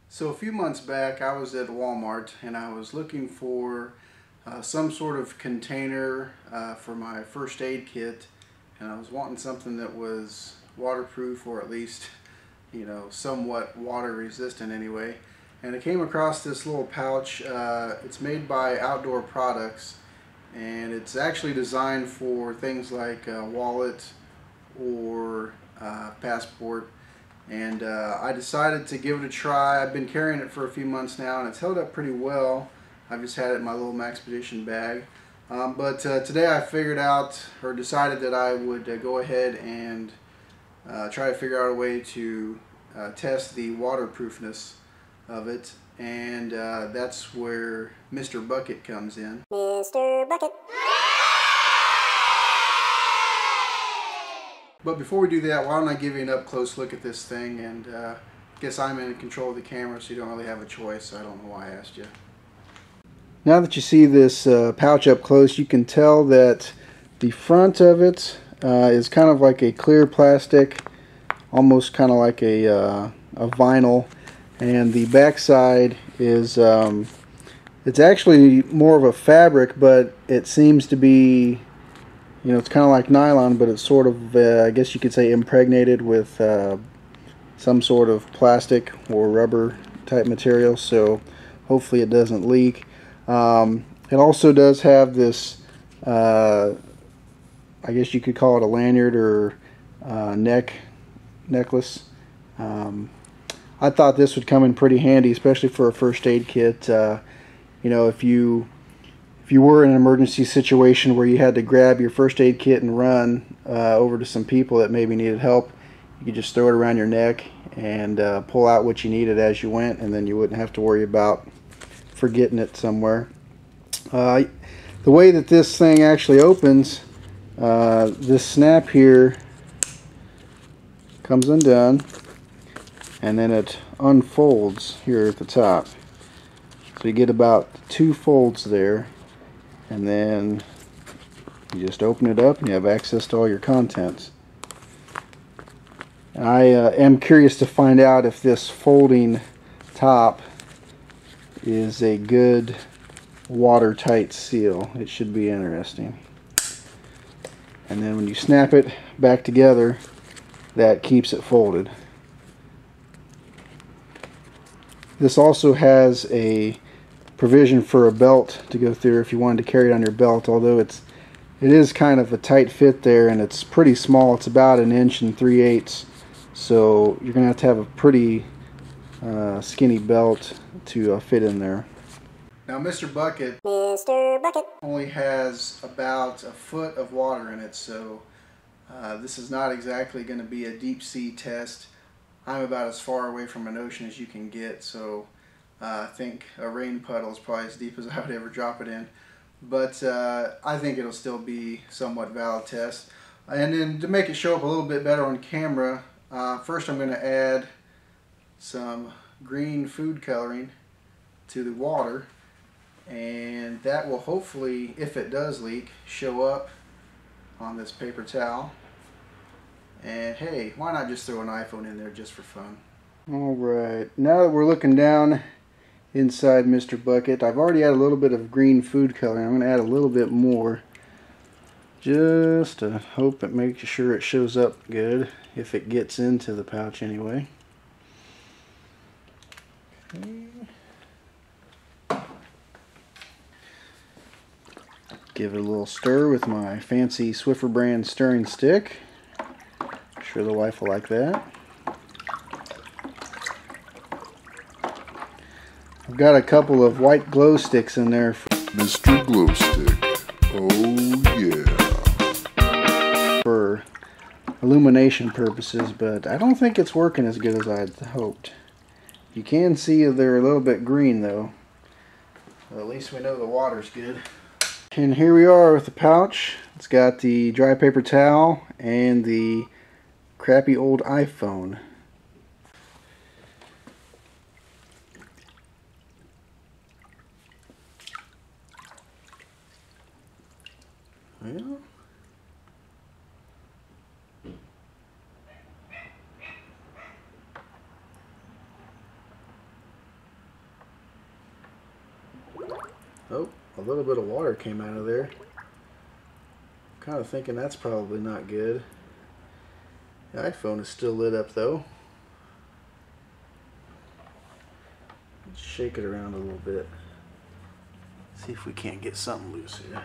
So a few months back I was at Walmart and I was looking for some sort of container for my first aid kit, and I was wanting something that was waterproof, or at least, you know, somewhat water resistant anyway. And I came across this little pouch. It's made by Outdoor Products, and it's actually designed for things like a wallet or passport. And I decided to give it a try. I've been carrying it for a few months now and it's held up pretty well. I've just had it in my little Maxpedition bag. But today I figured out, or decided that I would go ahead and try to figure out a way to test the waterproofness of it. And that's where Mr. Bucket comes in. Mr. Bucket. But before we do that, why don't I give you an up-close look at this thing, and I guess I'm in control of the camera, so you don't really have a choice. I don't know why I asked you. Now that you see this pouch up close, you can tell that the front of it is kind of like a clear plastic, almost kind of like a vinyl, and the back side is it's actually more of a fabric, but it seems to be, you know, it's kind of like nylon, but it's sort of, I guess you could say, impregnated with some sort of plastic or rubber type material, so hopefully it doesn't leak. It also does have this, I guess you could call it a lanyard or necklace. I thought this would come in pretty handy, especially for a first aid kit. You know, if you were in an emergency situation where you had to grab your first aid kit and run over to some people that maybe needed help, you could just throw it around your neck and pull out what you needed as you went, and then you wouldn't have to worry about forgetting it somewhere. The way that this thing actually opens, this snap here comes undone, and then it unfolds here at the top. So you get about 2 folds there. And then you just open it up and you have access to all your contents. I am curious to find out if this folding top is a good watertight seal. It should be interesting. And then when you snap it back together, that keeps it folded. This also has a provision for a belt to go through if you wanted to carry it on your belt, although it is kind of a tight fit there, and it's pretty small. It's about 1 3/8 inches, so you're gonna have a pretty skinny belt to fit in there. Now Mr. Bucket only has about a foot of water in it, so this is not exactly going to be a deep sea test. I'm about as far away from an ocean as you can get, so I think a rain puddle is probably as deep as I would ever drop it in. But I think it'll still be somewhat valid test. And then to make it show up a little bit better on camera, first I'm going to add some green food coloring to the water. And that will hopefully, if it does leak, show up on this paper towel. And hey, why not just throw an iPhone in there just for fun? Alright, now that we're looking down inside Mr. Bucket, I've already added a little bit of green food coloring. I'm going to add a little bit more just to hope it makes sure it shows up good, if it gets into the pouch anyway. Okay. Give it a little stir with my fancy Swiffer brand stirring stick. I'm sure the wife will like that. I've got a couple of white glow sticks in there. Mr. Glowstick. Oh yeah. For illumination purposes, but I don't think it's working as good as I had hoped. You can see they're a little bit green though. Well, at least we know the water's good. And here we are with the pouch. It's got the dry paper towel and the crappy old iPhone. Well, oh, a little bit of water came out of there. Kind of thinking that's probably not good. The iPhone is still lit up though. Let's shake it around a little bit. See if we can't get something loose here.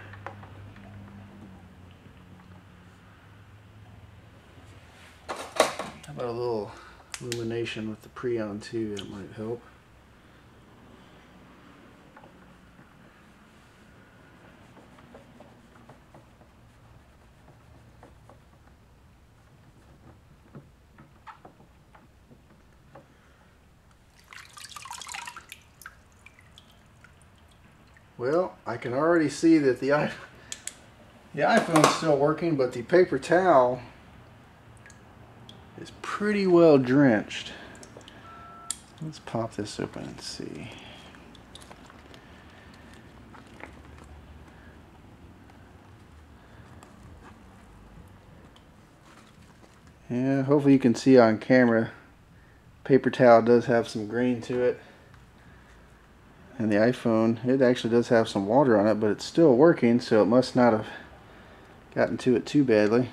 How about a little illumination with the Preon too? That might help. Well, I can already see that the iPhone's still working, but the paper towel is pretty well drenched. Let's pop this open and see. Yeah, hopefully you can see on camera. Paper towel does have some grain to it. And the iPhone, it actually does have some water on it, but it's still working, so it must not have gotten to it too badly.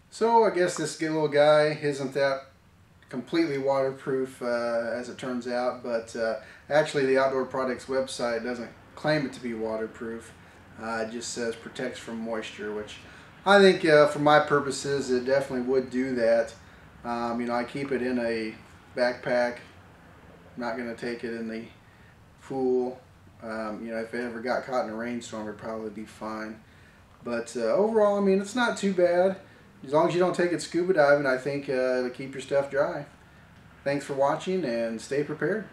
So I guess this little guy isn't that completely waterproof as it turns out, but actually the Outdoor Products website doesn't claim it to be waterproof. It just says protects from moisture, which I think for my purposes it definitely would do that. You know, I keep it in a backpack. I'm not going to take it in the pool. You know, if it ever got caught in a rainstorm, it'd probably be fine. But overall, I mean, it's not too bad. As long as you don't take it scuba diving, I think it'll keep your stuff dry. Thanks for watching, and stay prepared.